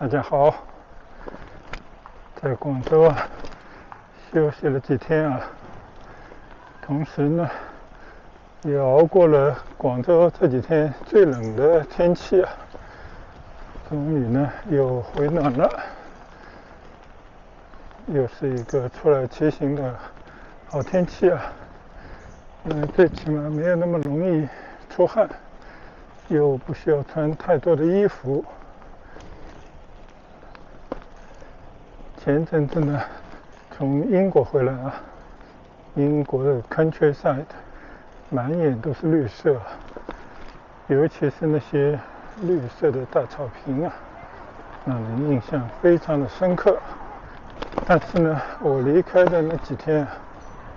大家好，在广州休息了几天同时呢也熬过了广州这几天最冷的天气终于呢又回暖了，又是一个出来骑行的好天气最起码没有那么容易出汗，又不需要穿太多的衣服。前阵子呢从英国回来英国的 countryside 满眼都是绿色，尤其是那些绿色的大草坪让人印象非常的深刻。但是呢我离开的那几天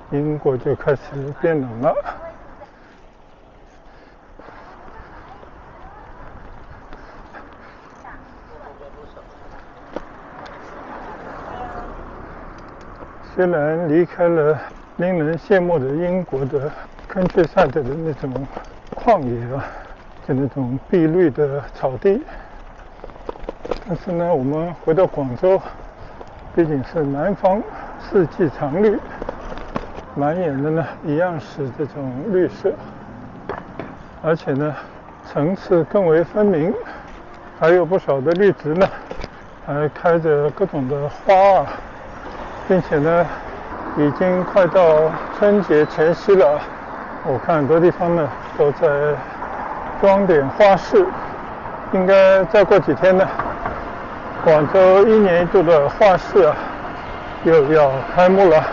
英国就开始变冷了。虽然离开了令人羡慕的英国的 countryside 的那种旷野就那种碧绿的草地，但是呢我们回到广州毕竟是南方，四季常绿，满眼的呢一样是这种绿色，而且呢层次更为分明，还有不少的绿植呢还开着各种的花并且呢已经快到春节前夕了，我看很多地方呢都在装点花市，应该再过几天呢广州一年一度的花市又要开幕了。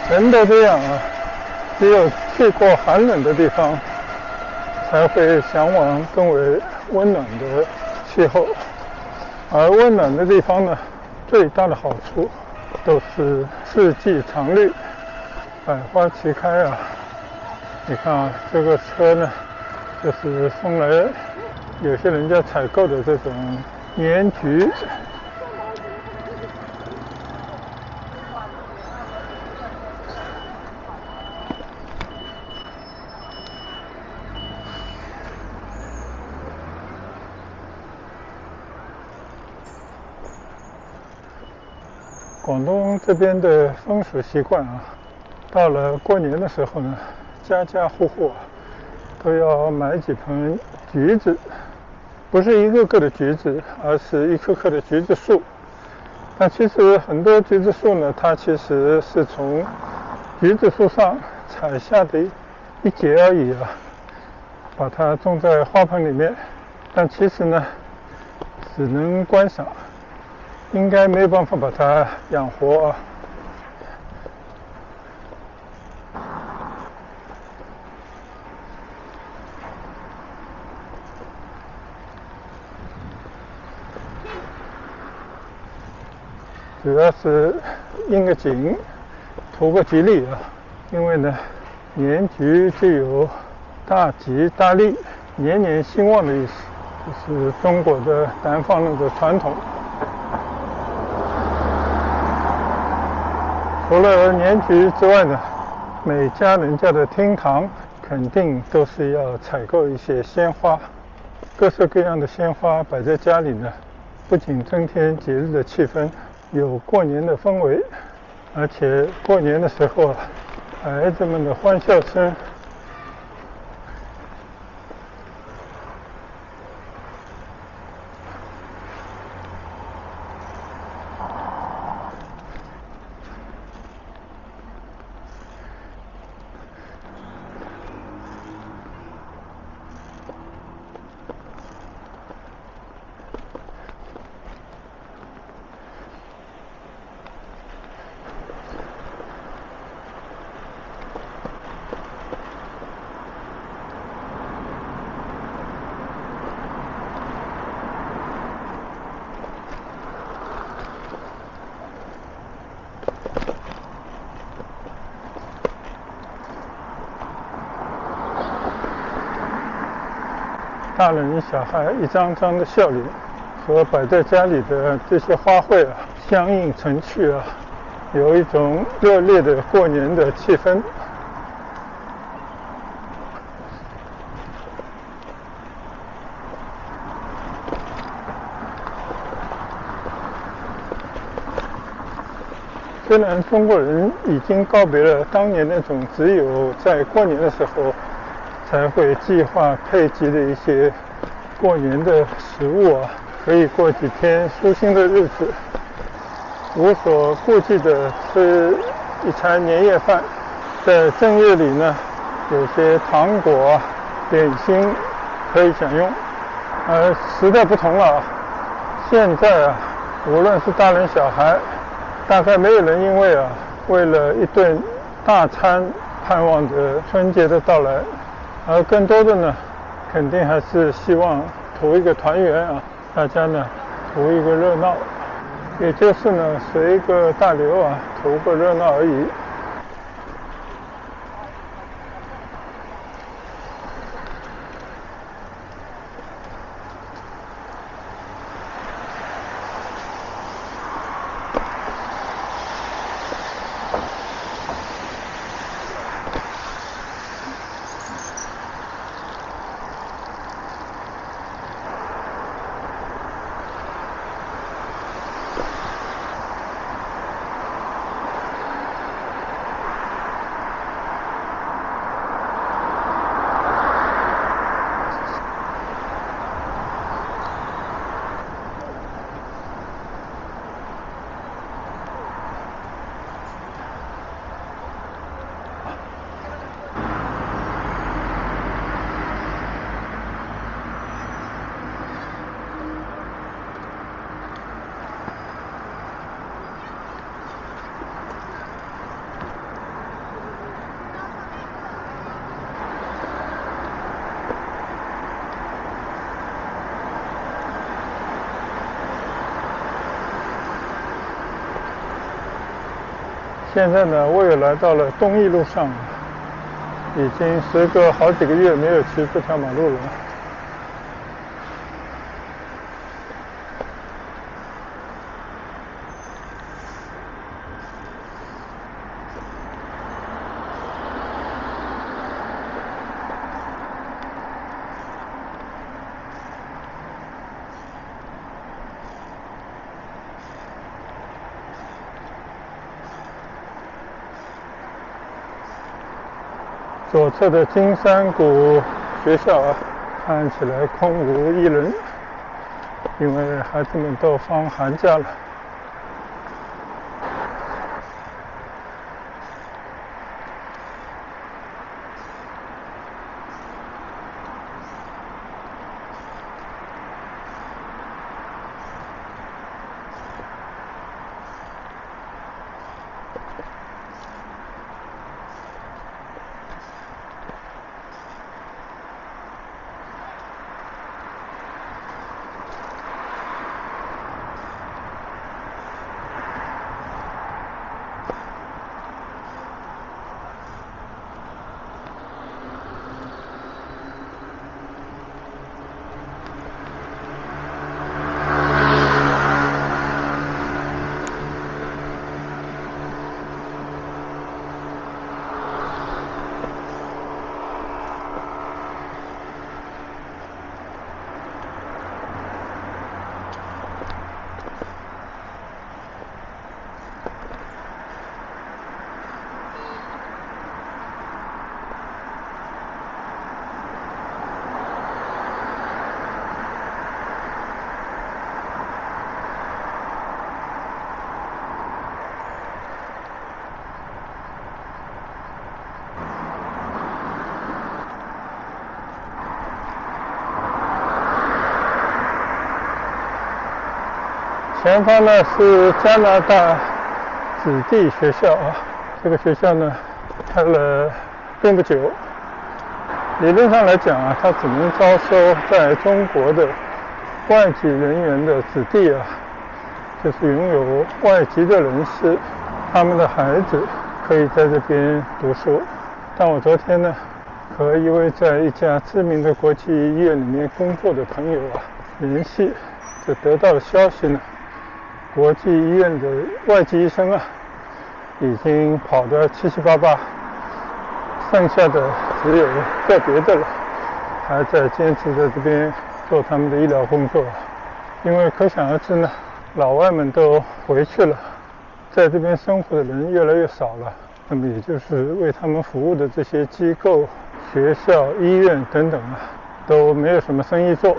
人都这样只有去过寒冷的地方才会向往更为温暖的气候，而温暖的地方呢最大的好处都是四季常绿，百花齐开你看这个车呢就是送来有些人家采购的这种年桔。广东这边的风俗习惯到了过年的时候呢家家户户都要买几盆橘子，不是一个个的橘子，而是一棵棵的橘子树。但其实很多橘子树呢它其实是从橘子树上采下的一节而已把它种在花盆里面，但其实呢只能观赏，应该没有办法把它养活主要是应个景，图个吉利因为呢年桔具有大吉大利、年年兴旺的意思，这是中国的南方人的传统。除了年桔之外呢，每家人家的厅堂肯定都是要采购一些鲜花，各式各样的鲜花摆在家里呢，不仅增添节日的气氛，有过年的氛围，而且过年的时候孩子们的欢笑声大人小孩一张张的笑脸和摆在家里的这些花卉啊相映成趣啊，有一种热烈的过年的气氛。虽然中国人已经告别了当年那种只有在过年的时候才会计划配给的一些过年的食物啊，可以过几天舒心的日子，无所顾忌的吃一餐年夜饭。在正月里呢，有些糖果点心可以享用。时代不同了，现在啊，无论是大人小孩，大概没有人因为了一顿大餐盼望着春节的到来，而更多的呢，肯定还是希望图一个团圆啊，大家呢图一个热闹，也就是呢随个大流啊，图个热闹而已。现在呢，我也来到了东义路上，已经时隔好几个月没有骑这条马路了。左侧的金山谷学校啊，看起来空无一人，因为孩子们都放寒假了。前方呢是加拿大子弟学校啊，这个学校呢开了并不久，理论上来讲啊，它只能招收在中国的外籍人员的子弟啊，就是拥有外籍的人士，他们的孩子可以在这边读书。但我昨天呢和一位在一家知名的国际医院里面工作的朋友联系，就得到的消息呢，国际医院的外籍医生已经跑得七七八八，剩下的只有个别的了，还在坚持在这边做他们的医疗工作。因为可想而知呢，老外们都回去了，在这边生活的人越来越少了，那么也就是为他们服务的这些机构、学校、医院等等都没有什么生意做。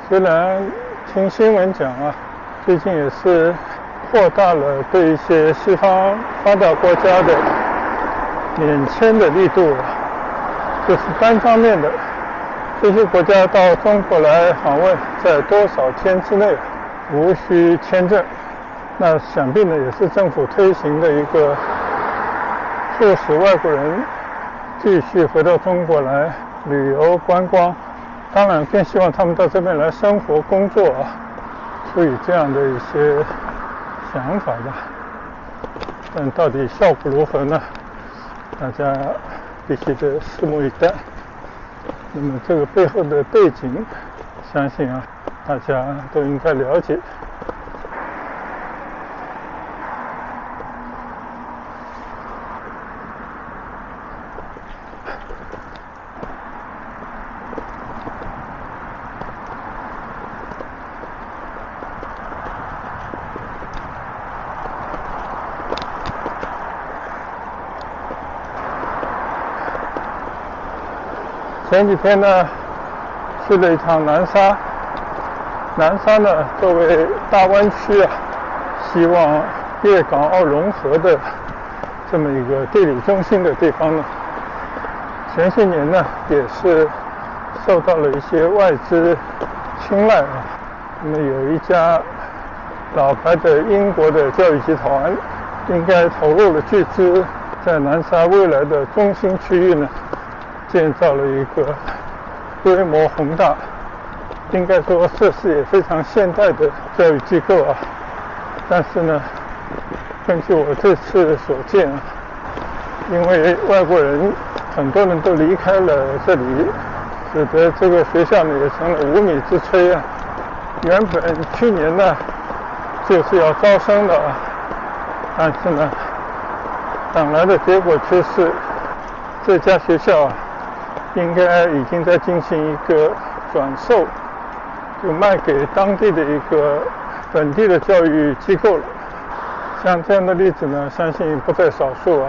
虽然听新闻讲最近也是扩大了对一些西方发达国家的免签的力度就是单方面的，这些国家到中国来访问，在多少天之内无需签证。那想必呢也是政府推行的一个促使外国人继续回到中国来旅游观光，当然更希望他们到这边来生活工作出于这样的一些想法吧。但到底效果如何呢？大家必须得拭目以待。那么这个背后的背景，相信大家都应该了解。前几天呢，去了一趟南沙。南沙呢，作为大湾区希望粤港澳融合的这么一个地理中心的地方呢，前些年呢也是受到了一些外资青睐那么有一家老牌的英国的教育集团，应该投入了巨资，在南沙未来的中心区域呢，建造了一个规模宏大，应该说设施也非常现代的教育机构但是呢，根据我这次所见因为外国人很多人都离开了这里，使得这个学校呢也成了无米之炊原本去年呢就是要招生的但是呢，等来的结果却是这家学校应该已经在进行一个转售，就卖给当地的一个本地的教育机构了。像这样的例子呢，相信不在少数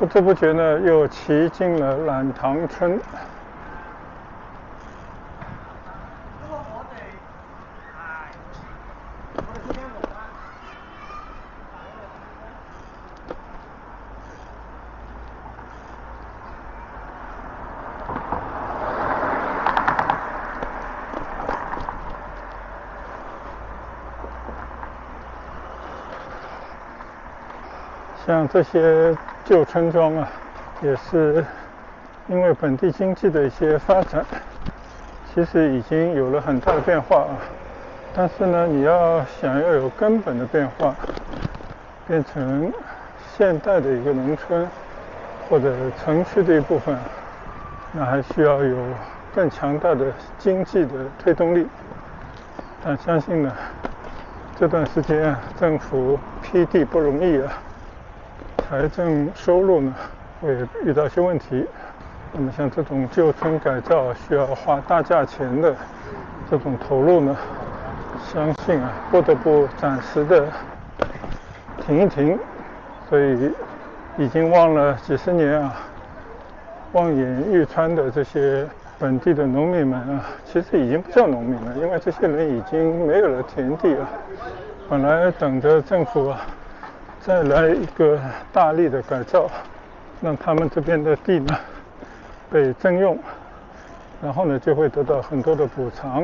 不知不觉呢，又骑进了懒塘村。像这些旧村庄啊，也是因为本地经济的一些发展，其实已经有了很大的变化啊。但是呢，你要想要有根本的变化，变成现代的一个农村或者城区的一部分，那还需要有更强大的经济的推动力。但相信呢，这段时间啊，政府批地不容易啊。财政收入呢会遇到一些问题，那么像这种旧村改造需要花大价钱的这种投入呢，相信啊不得不暂时的停一停，所以已经忘了几十年啊，望眼欲穿的这些本地的农民们啊，其实已经不叫农民了，因为这些人已经没有了田地了，本来等着政府啊再来一个大力的改造，让他们这边的地呢被征用，然后呢就会得到很多的补偿。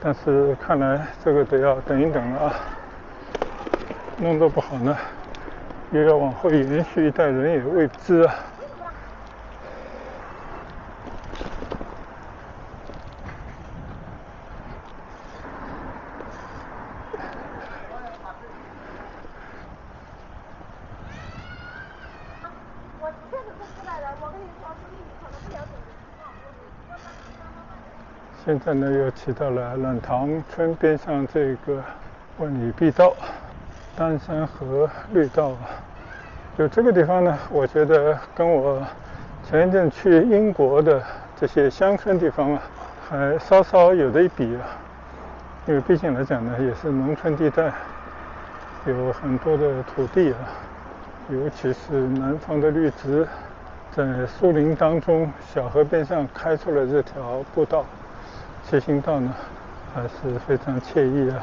但是看来这个得要等一等了啊，弄得不好呢，又要往后延续一代人也未知啊。现在呢，又骑到了懒塘村边上这个万里碧道、丹山河绿道。就这个地方呢，我觉得跟我前一阵去英国的这些乡村地方啊，还稍稍有的一比啊。因为毕竟来讲呢，也是农村地带，有很多的土地啊，尤其是南方的绿植，在树林当中、小河边上开出了这条步道。骑行道呢，还是非常惬意啊。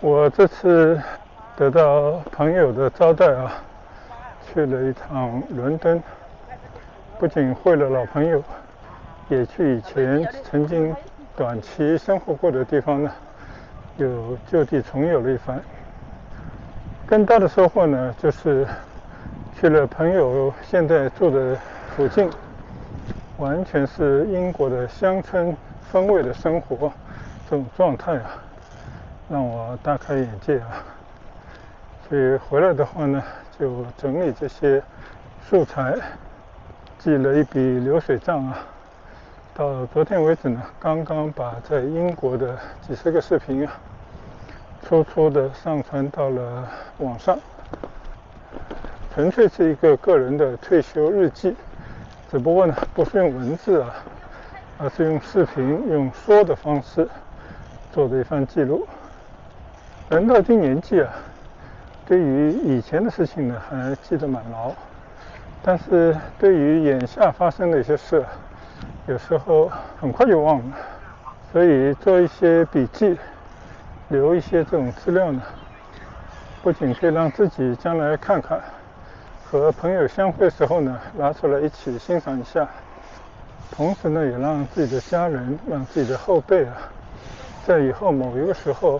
我这次得到朋友的招待啊，去了一趟伦敦，不仅会了老朋友，也去以前曾经短期生活过的地方呢，又就地重游了一番。更大的收获呢，就是去了朋友现在住的附近，完全是英国的乡村风味的生活，这种状态啊，让我大开眼界啊。所以回来的话呢，就整理这些素材，记了一笔流水账啊。到昨天为止呢，刚刚把在英国的几十个视频啊，粗粗的上传到了网上，纯粹是一个个人的退休日记。只不过呢，不是用文字啊，而是用视频、用说的方式做的一番记录。人到一定年纪啊，对于以前的事情呢，还记得蛮牢，但是对于眼下发生的一些事，有时候很快就忘了。所以做一些笔记，留一些这种资料呢，不仅可以让自己将来看看，和朋友相会的时候呢，拿出来一起欣赏一下，同时呢，也让自己的家人、让自己的后辈啊，在以后某一个时候，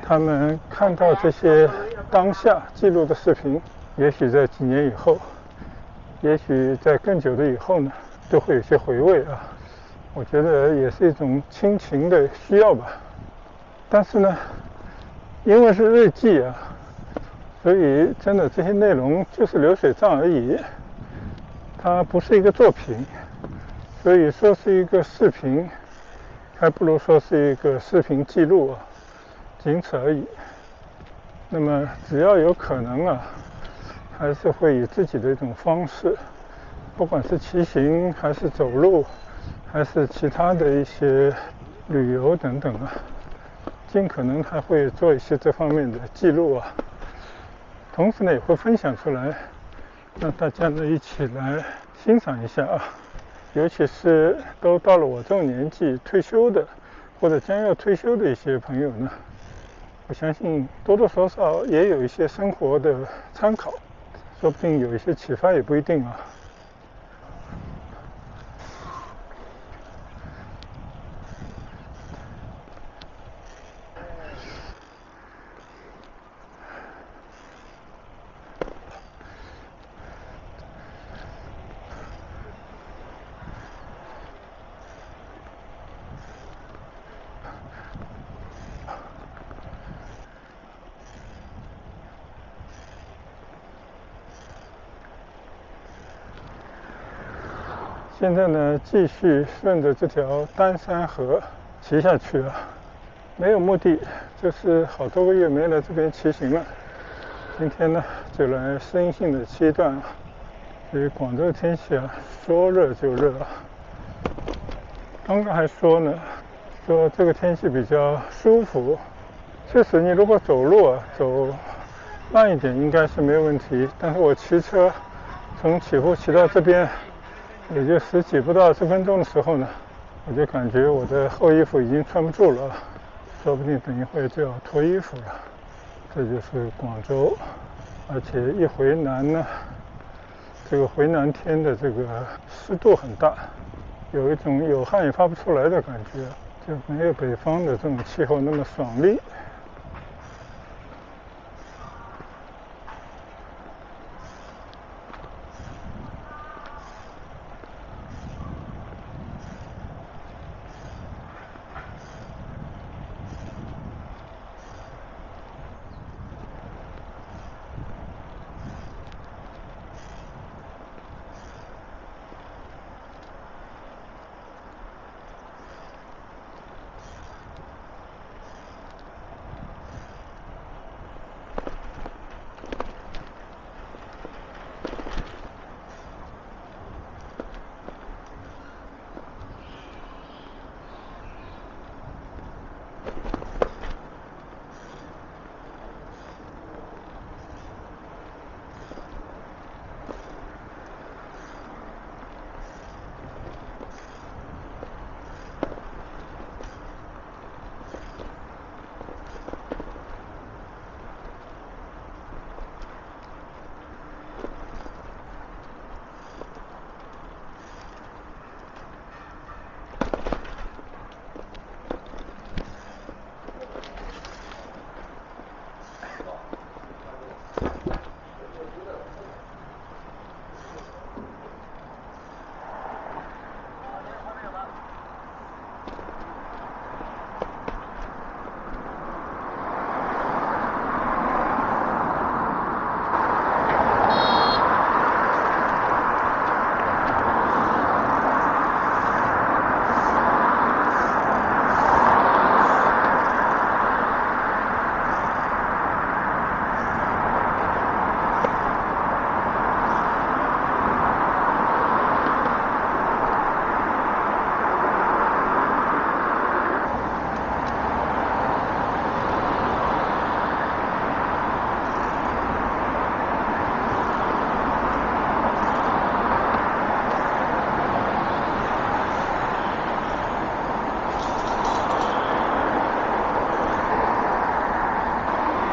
他们看到这些当下记录的视频，也许在几年以后，也许在更久的以后呢，都会有些回味啊。我觉得也是一种亲情的需要吧。但是呢，因为是日记啊，所以真的这些内容就是流水账而已，它不是一个作品，所以说是一个视频，还不如说是一个视频记录啊，仅此而已。那么只要有可能啊，还是会以自己的一种方式，不管是骑行还是走路，还是其他的一些旅游等等啊，尽可能还会做一些这方面的记录啊。同时呢，也会分享出来，让大家呢一起来欣赏一下啊。尤其是都到了我这种年纪退休的，或者将要退休的一些朋友呢，我相信多多少少也有一些生活的参考，说不定有一些启发也不一定啊。现在呢，继续顺着这条丹山河骑下去啊，没有目的，就是好多个月没来这边骑行了。今天呢，就来适应性的骑一段啊。所以广州的天气啊，说热就热啊。刚刚还说呢，说这个天气比较舒服。确实，你如果走路啊，走慢一点应该是没有问题。但是我骑车从起步骑到这边，也就10几不到10分钟的时候呢，我就感觉我的厚衣服已经穿不住了，说不定等一会就要脱衣服了。这就是广州，而且一回南呢，这个回南天的这个湿度很大，有一种有汗也发不出来的感觉，就没有北方的这种气候那么爽利。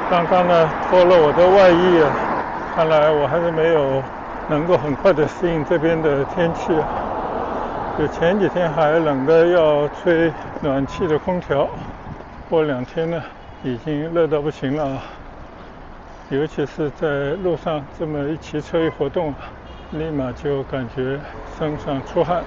刚刚呢脱了我的外衣啊，看来我还是没有能够很快的适应这边的天气啊。就前几天还冷得要吹暖气的空调，过2天呢已经热到不行了啊。尤其是在路上这么一骑车一活动，立马就感觉身上出汗。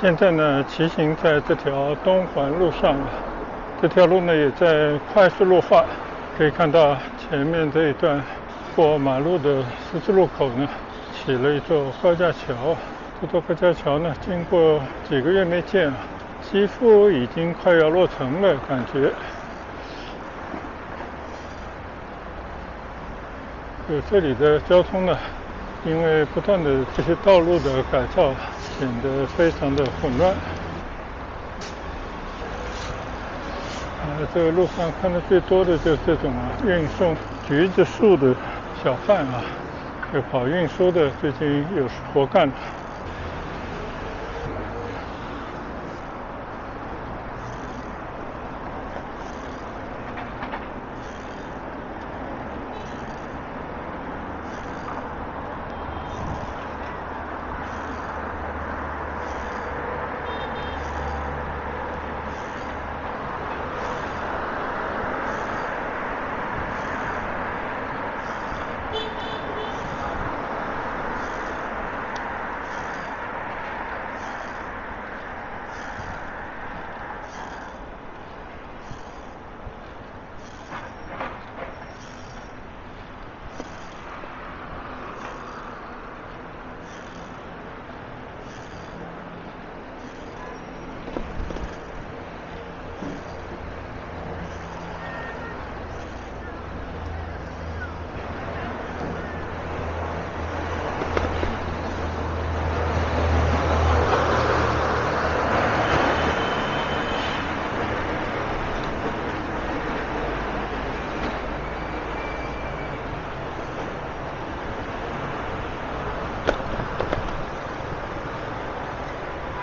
现在呢，骑行在这条东环路上了。这条路呢也在快速路化，可以看到前面这一段过马路的十字路口呢，起了一座高架桥。这座高架桥呢，经过几个月没见啊，几乎已经快要落成了感觉。这里的交通呢，因为不断的这些道路的改造，显得非常的混乱。这个路上看的最多的就是这种运送橘子树的小贩啊，有跑运输的，最近有活干了。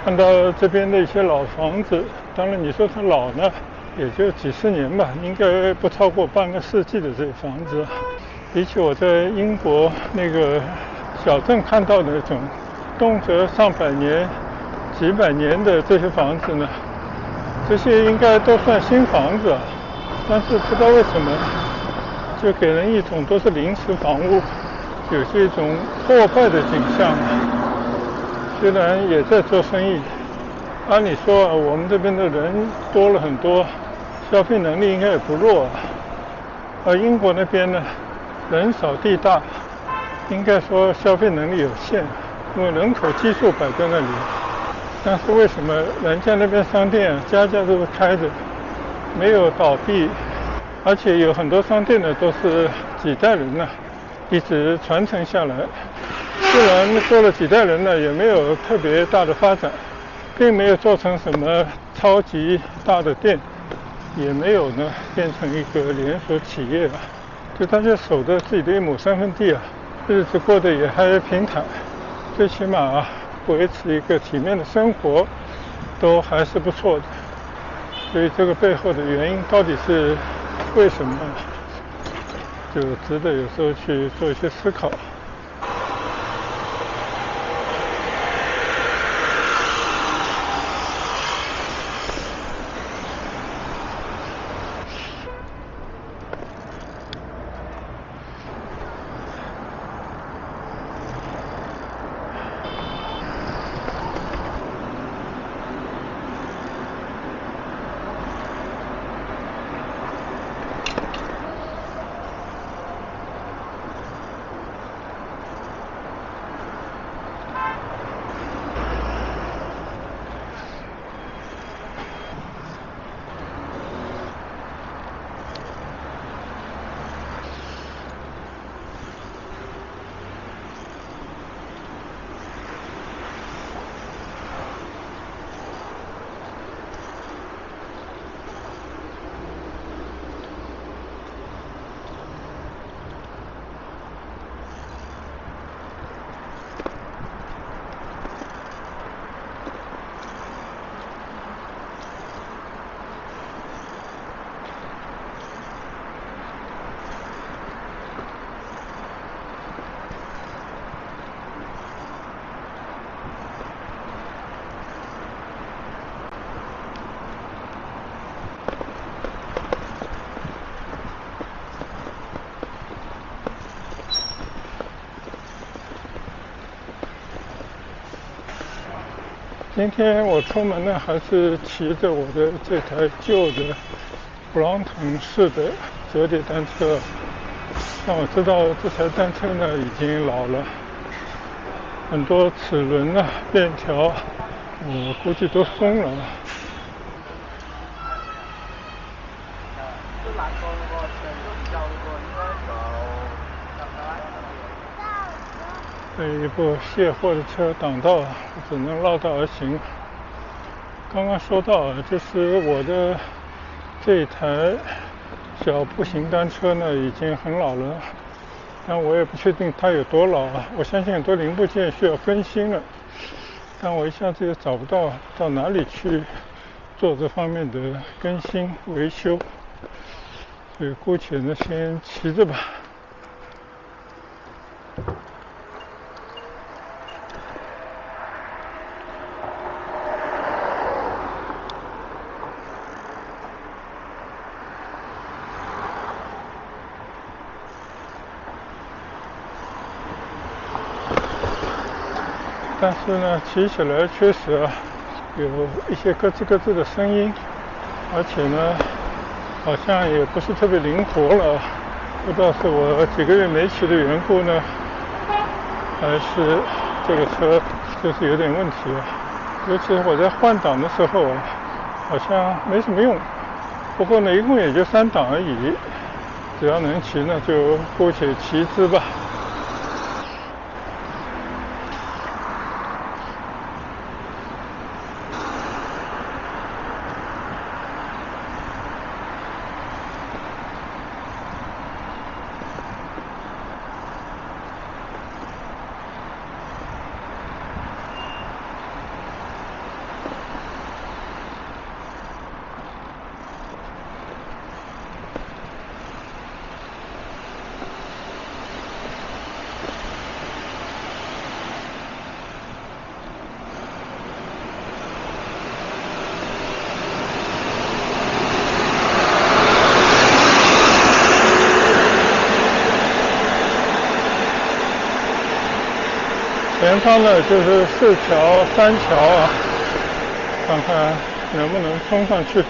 看到这边的一些老房子，当然你说它老呢，也就几十年吧，应该不超过半个世纪的这些房子。比起我在英国那个小镇看到的那种动辄上百年、几百年的这些房子呢，这些应该都算新房子，但是不知道为什么，就给人一种都是临时房屋，有些一种破败的景象。虽然也在做生意，按理说我们这边的人多了很多，消费能力应该也不弱。而英国那边呢，人少地大，应该说消费能力有限，因为人口基数摆在那里。但是为什么人家那边商店家家都是开着，没有倒闭，而且有很多商店呢都是几代人呢一直传承下来。虽然做了几代人呢，也没有特别大的发展，并没有做成什么超级大的店，也没有呢变成一个连锁企业啊。就大家守着自己的1亩3分地啊，日子过得也还平坦，最起码维持一个体面的生活，都还是不错的。所以这个背后的原因到底是为什么，就值得有时候去做一些思考。今天我出门呢，还是骑着我的这台旧的布朗腾式的折叠单车。但我知道这台单车呢已经老了，很多齿轮呢、链条，我估计都松了。被一部卸货的车挡到了，我只能绕道而行。刚刚说到，就是我的这一台小步行单车呢，已经很老了，但我也不确定它有多老啊。我相信很多零部件需要更新了，但我一下子又找不到哪里去做这方面的更新维修，所以姑且呢先骑着吧。但是呢，骑起来确实有一些咯吱咯吱的声音，而且呢，好像也不是特别灵活了。不知道是我几个月没骑的缘故呢，还是这个车就是有点问题啊。尤其是我在换挡的时候啊，好像没什么用。不过呢，一共也就3档而已，只要能骑呢，就姑且骑之吧。前方呢就是4桥、3桥啊，看看能不能冲上去。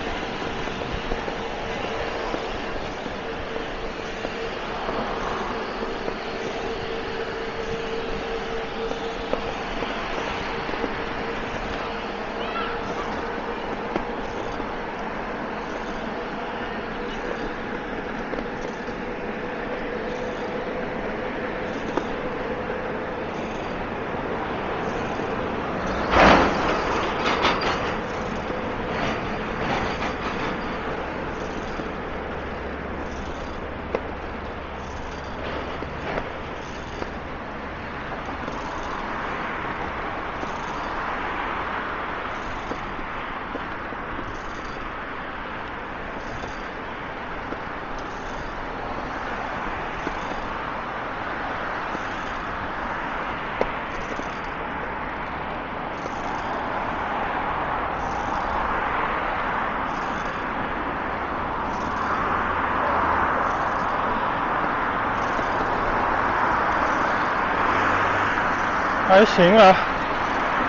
还行啊，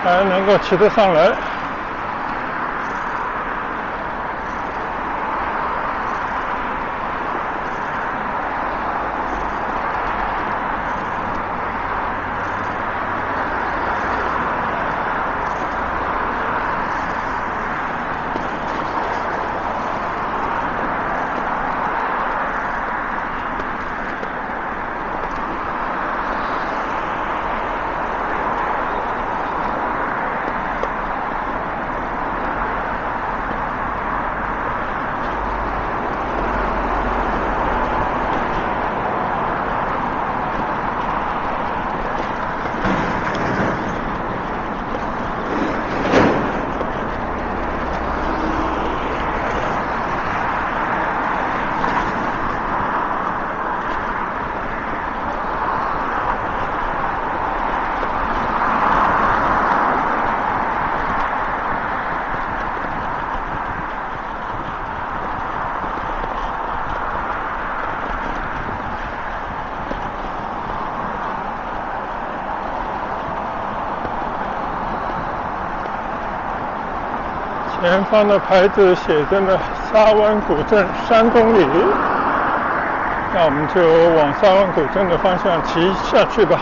还能够骑得上来。前方的牌子写着呢，沙湾古镇3公里。那我们就往沙湾古镇的方向骑下去吧。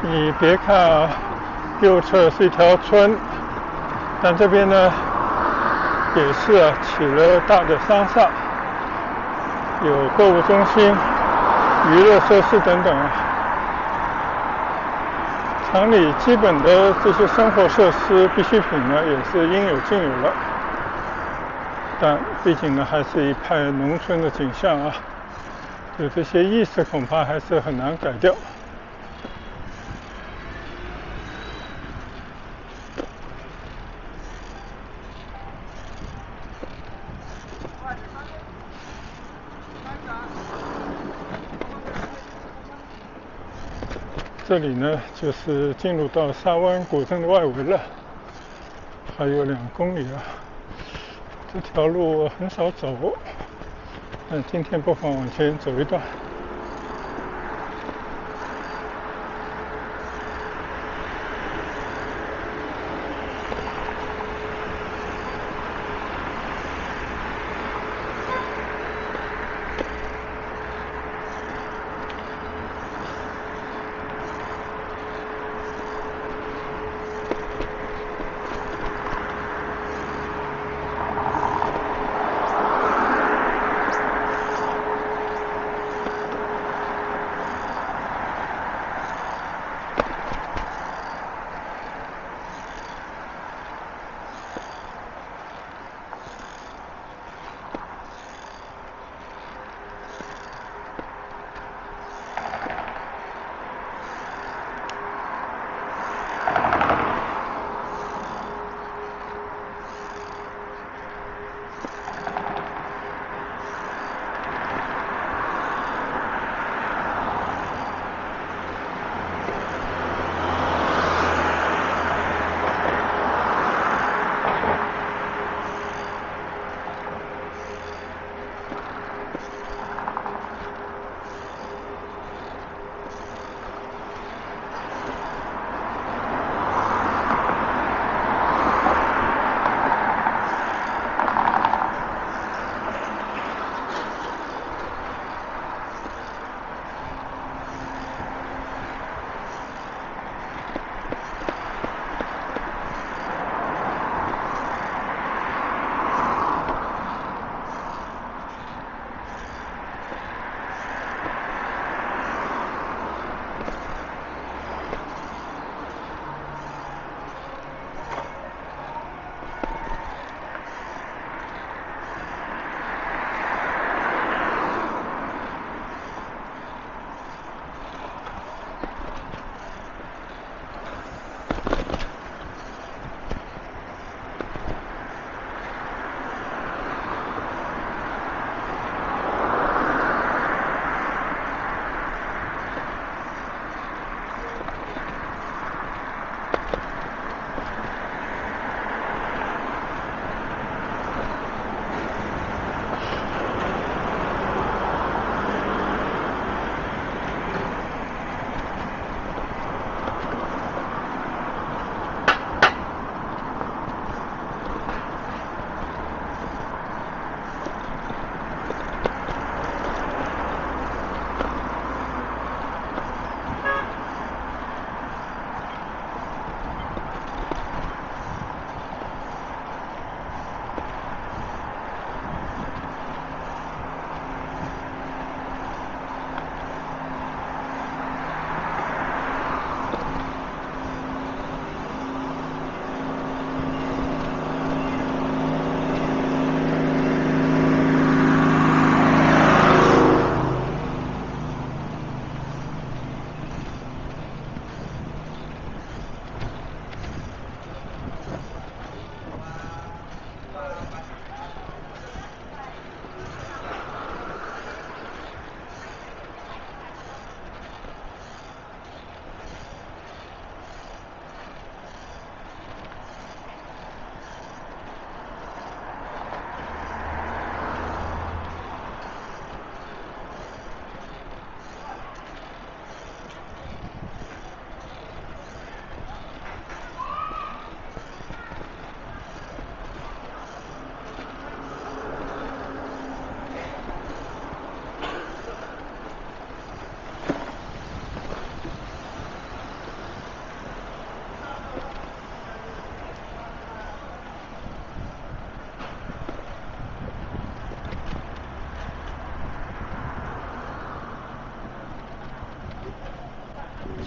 你别看啊，右侧是一条村，但这边呢也是起了大的商厦，有购物中心、娱乐设施等等啊。厂里基本的这些生活设施必需品呢也是应有尽有了，但毕竟呢还是一派农村的景象啊，有这些意识恐怕还是很难改掉。这里呢就是进入到沙湾古镇的外围了，还有2公里啊。这条路很少走，但今天不妨往前走一段。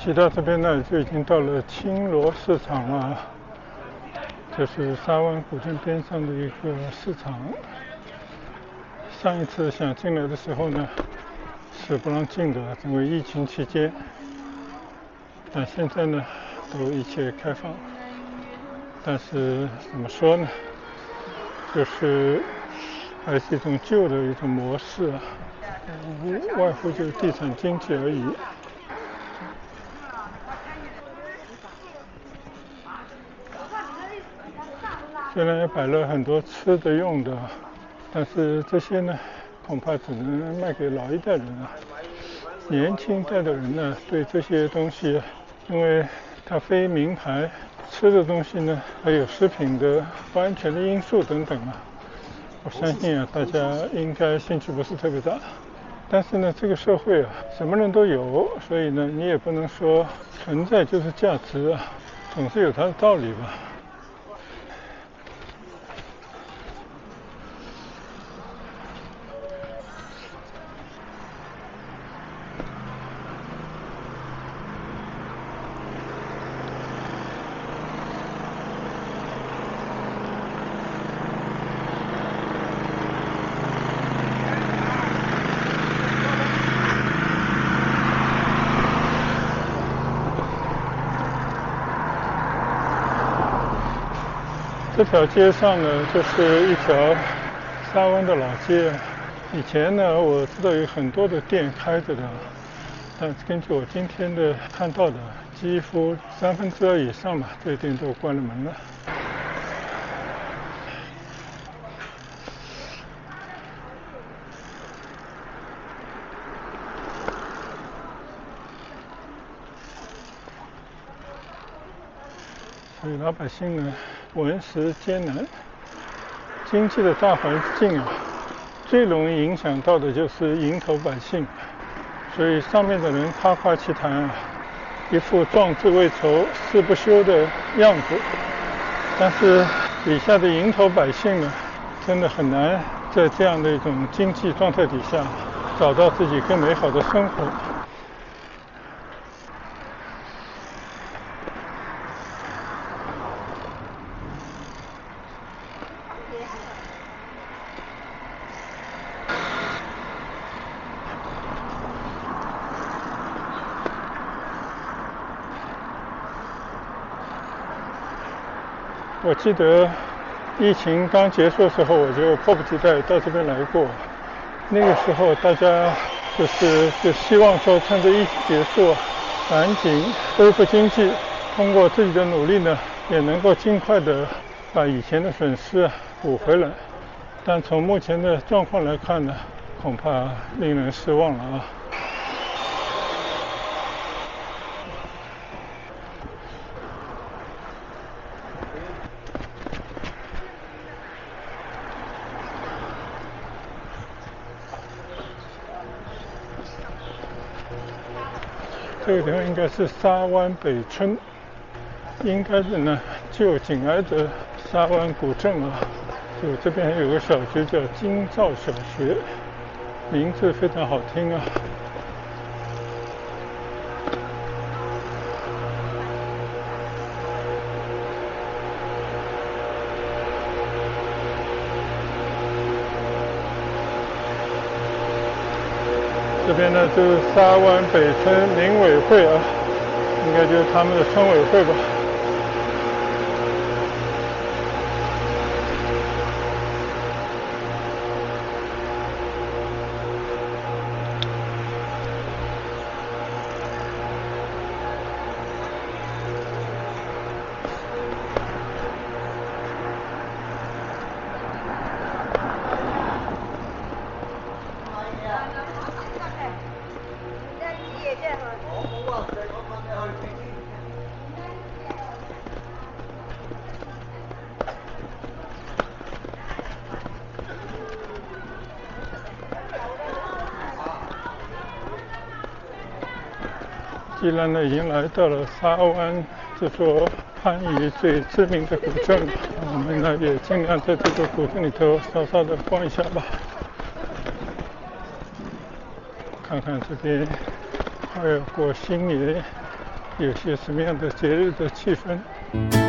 骑到这边呢，就已经到了青罗市场了，就是沙湾古镇边上的一个市场。上一次想进来的时候呢，是不让进的，因为疫情期间。但现在呢，都一切开放。但是怎么说呢，就是还是一种旧的一种模式啊，无外乎就是地产经济而已。虽然也摆了很多吃的用的，但是这些呢，恐怕只能卖给老一代人了。年轻代的人呢，对这些东西，因为它非名牌，吃的东西呢，还有食品的不安全的因素等等啊，我相信啊，大家应该兴趣不是特别大。但是呢，这个社会啊，什么人都有，所以呢，你也不能说存在就是价值啊，总是有它的道理吧。这条街上呢，就是一条沙湾的老街。以前呢，我知道有很多的店开着的，但根据我今天的看到的，几乎2/3以上吧，这些店都关了门了。所以老百姓呢，闻食艰难。经济的大环境啊，最容易影响到的就是蝇头百姓。所以上面的人夸夸其谈啊，一副壮志未酬、誓不休的样子。但是底下的蝇头百姓呢，真的很难在这样的一种经济状态底下找到自己更美好的生活。我记得疫情刚结束的时候，我就迫不及待到这边来过。那个时候大家就希望说趁着疫情结束，赶紧恢复经济，通过自己的努力呢，也能够尽快的把以前的损失补回来。但从目前的状况来看呢，恐怕令人失望了啊。这个地方应该是沙湾北村，应该是呢就紧挨着沙湾古镇啊。就这边有个小学叫金兆小学，名字非常好听啊。这边呢就是沙湾北村民委会啊，应该就是他们的村委会吧。既然呢已经来到了沙湾这座番禺最知名的古镇，我们呢也尽量在这个古镇里头稍稍的逛一下吧，看看这边快要过新年，有些什么样的节日的气氛。